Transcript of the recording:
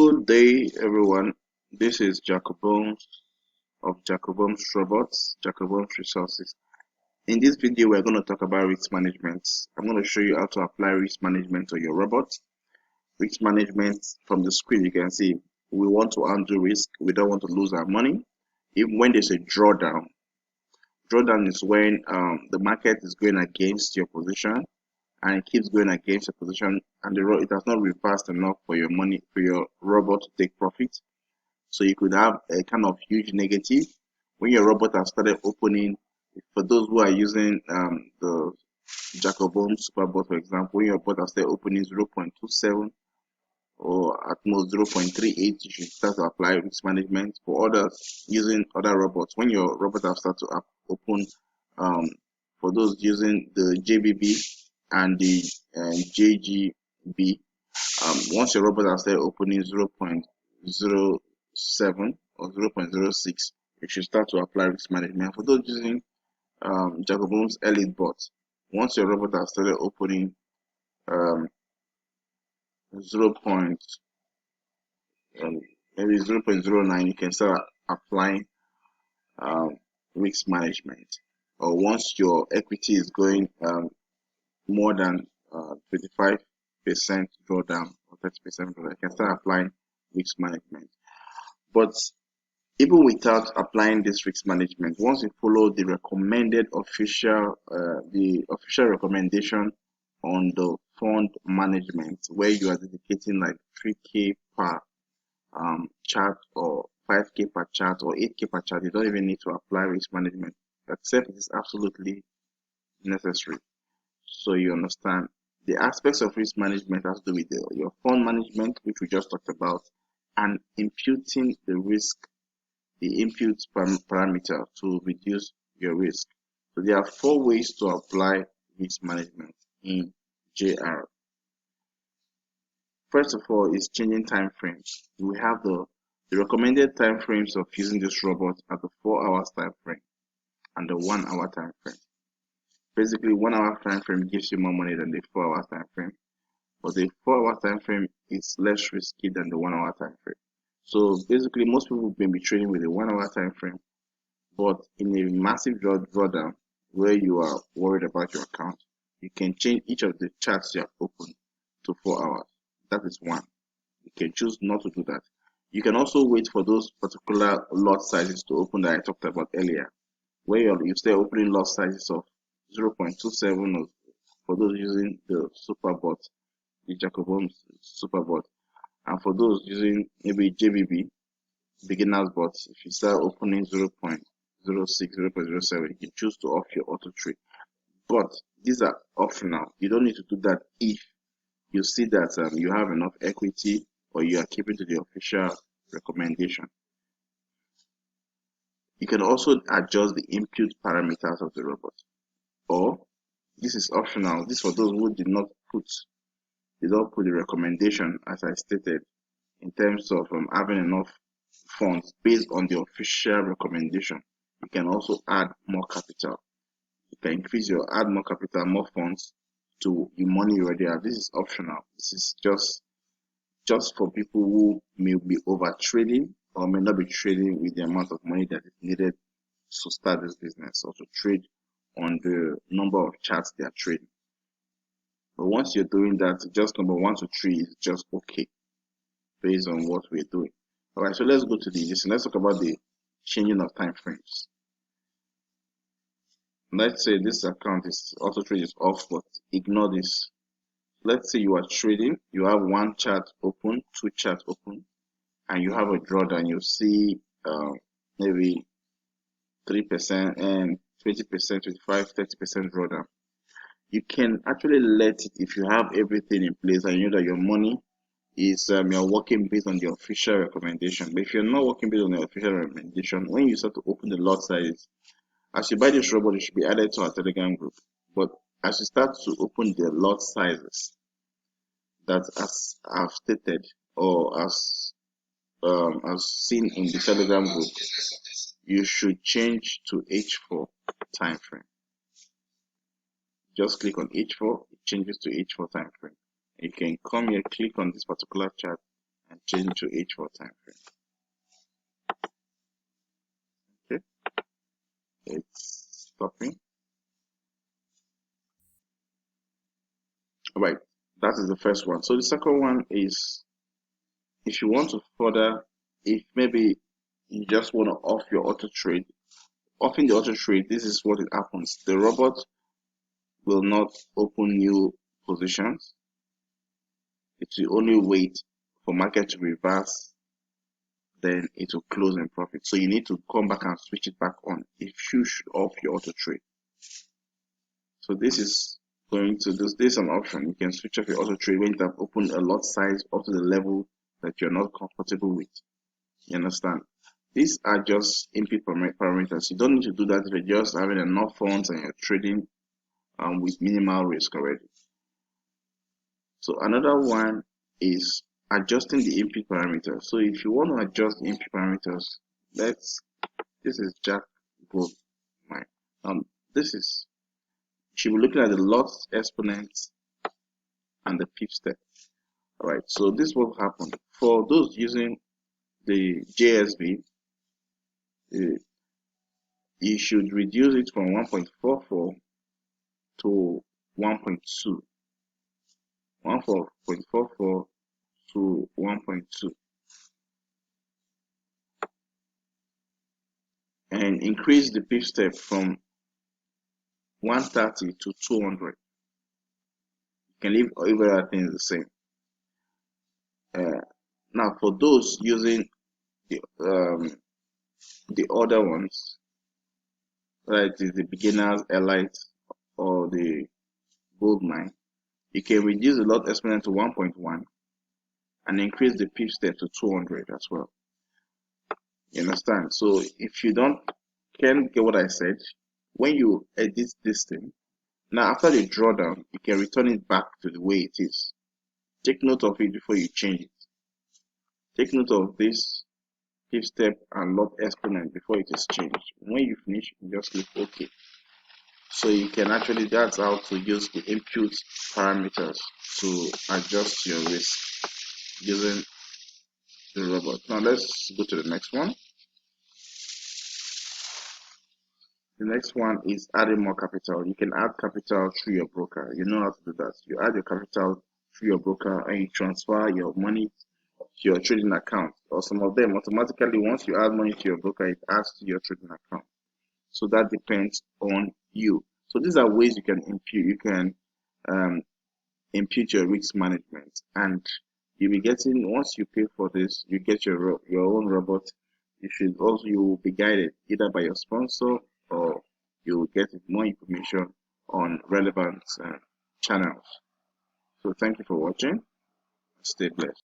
Good day, everyone. This is Jackoboms of Jackoboms Robots, Jackoboms Resources. In this video, we're going to talk about risk management. I'm going to show you how to apply risk management to your robot. Risk management, from the screen, you can see we want to undo risk. We don't want to lose our money. Even when there's a drawdown is when the market is going against your position and it keeps going against your position, and it has not reversed enough for your money, for your robot to take profit. So you could have a kind of huge negative when your robot has started opening. For those who are using the Jackoboms Superbot, for example, when your robot has started opening 0.27 or at most 0.38, you should start to apply risk management. For others using other robots, when your robot has started to open, for those using the JBB and the JGB, once your robot has started opening 0.07 or 0.06, you should start to apply risk management. For those using Jackoboms Elite Bot, once your robot has started opening 0.09, you can start applying risk management. Or once your equity is going more than 25% drawdown or 30% drawdown, you can start applying risk management. But even without applying this risk management, once you follow the recommended official recommendation on the fund management, where you are dedicating like 3K per chart or 5K per chart or 8K per chart, you don't even need to apply risk management, except it is absolutely necessary. So you understand the aspects of risk management has to do with your fund management, which we just talked about, and imputing the risk, the input parameter to reduce your risk. So there are 4 ways to apply risk management in JR. First of all is changing time frames. We have the recommended time frames of using this robot at the 4 hours time frame and the 1 hour time frame. Basically, 1 hour time frame gives you more money than the 4 hours time frame, but the 4 hour time frame is less risky than the 1 hour time frame. So basically, most people may be trading with a 1 hour time frame, but in a massive drawdown where you are worried about your account, you can change each of the charts you have opened to 4 hours. That is one. You can choose not to do that. You can also wait for those particular lot sizes to open that I talked about earlier, where you stay opening lot sizes of 0.27 or for those using the Superbot, the Jackoboms Superbot, and for those using maybe JBB, beginner's bot, if you start opening 0.06, 0.07, you can choose to off your auto trade. But these are optional. You don't need to do that if you see that you have enough equity or you are keeping to the official recommendation. You can also adjust the input parameters of the robot, or this is optional. This is for those who did not put the recommendation, as I stated, in terms of having enough funds based on the official recommendation. You can also add more capital. You can add more capital, more funds to the money you already have. This is optional. This is just for people who may be over trading or may not be trading with the amount of money that is needed to start this business or to trade on the number of charts they are trading. But once you're doing that, just number 1 to 3 is just okay based on what we're doing. Alright, so let's go to let's talk about the changing of time frames. Let's say this account is auto trade is off, but ignore this. Let's say you are trading, you have 1 chart open, 2 charts open, and you have a drawdown. You see maybe 3% and 20%, 25, 30% drawdown. You can actually let it, if you have everything in place and you know that your money is you're working based on the official recommendation. But if you're not working based on the official recommendation, when you start to open the lot size, as you buy this robot, it should be added to our Telegram group. But as you start to open the lot sizes, that as I've stated or as seen in the Telegram group, you should change to H4 time frame. Just click on H4, it changes to H4 time frame. You can come here, click on this particular chart, and change to H4 time frame. Okay, it's stopping. All right, that is the first one. So the second one is, if you want to further, if maybe you just want to off your auto trade, offing the auto trade, this is what it happens. The robot will not open new positions. It will only wait for market to reverse, then it will close in profit. So you need to come back and switch it back on if you should off your auto trade. So this is going to this is an option. You can switch off your auto trade when you have opened a lot size up to the level that you're not comfortable with. You understand? These are just input parameters. You don't need to do that if you're just having enough funds and you're trading with minimal risk already. So another one is adjusting the input parameters. So if you want to adjust the input parameters, this is Jackoboms. This is, you should be looking at the loss exponents and the pip step. All right, so this will happen for those using the JSB. You should reduce it from 1.44 to 1.2, 1.44 to 1.2, and increase the pip step from 130 to 200. You can leave every other thing the same. Now for those using the other ones, right, is the beginners, elite, or the gold mine, you can reduce the lot exponent to 1.1 and increase the pip step to 200 as well. You understand? So if you can't get what I said, when you edit this thing, now after the drawdown, you can return it back to the way it is. Take note of it before you change it. Take note of this pip step and lot exponent before it is changed. When you finish, you just click OK. So you can actually, that's how to use the input parameters to adjust your risk using the robot. Now let's go to the next one. The next one is adding more capital. You can add capital through your broker. You know how to do that. You add your capital through your broker and you transfer your money to your trading account. Or some of them automatically, once you add money to your broker, it adds to your trading account. So that depends on you. So these are ways you can impute. You can impute your risk management, and you'll be getting, once you pay for this, you get your own robot. You will be guided either by your sponsor, or you will get more information on relevant channels. So thank you for watching. Stay blessed.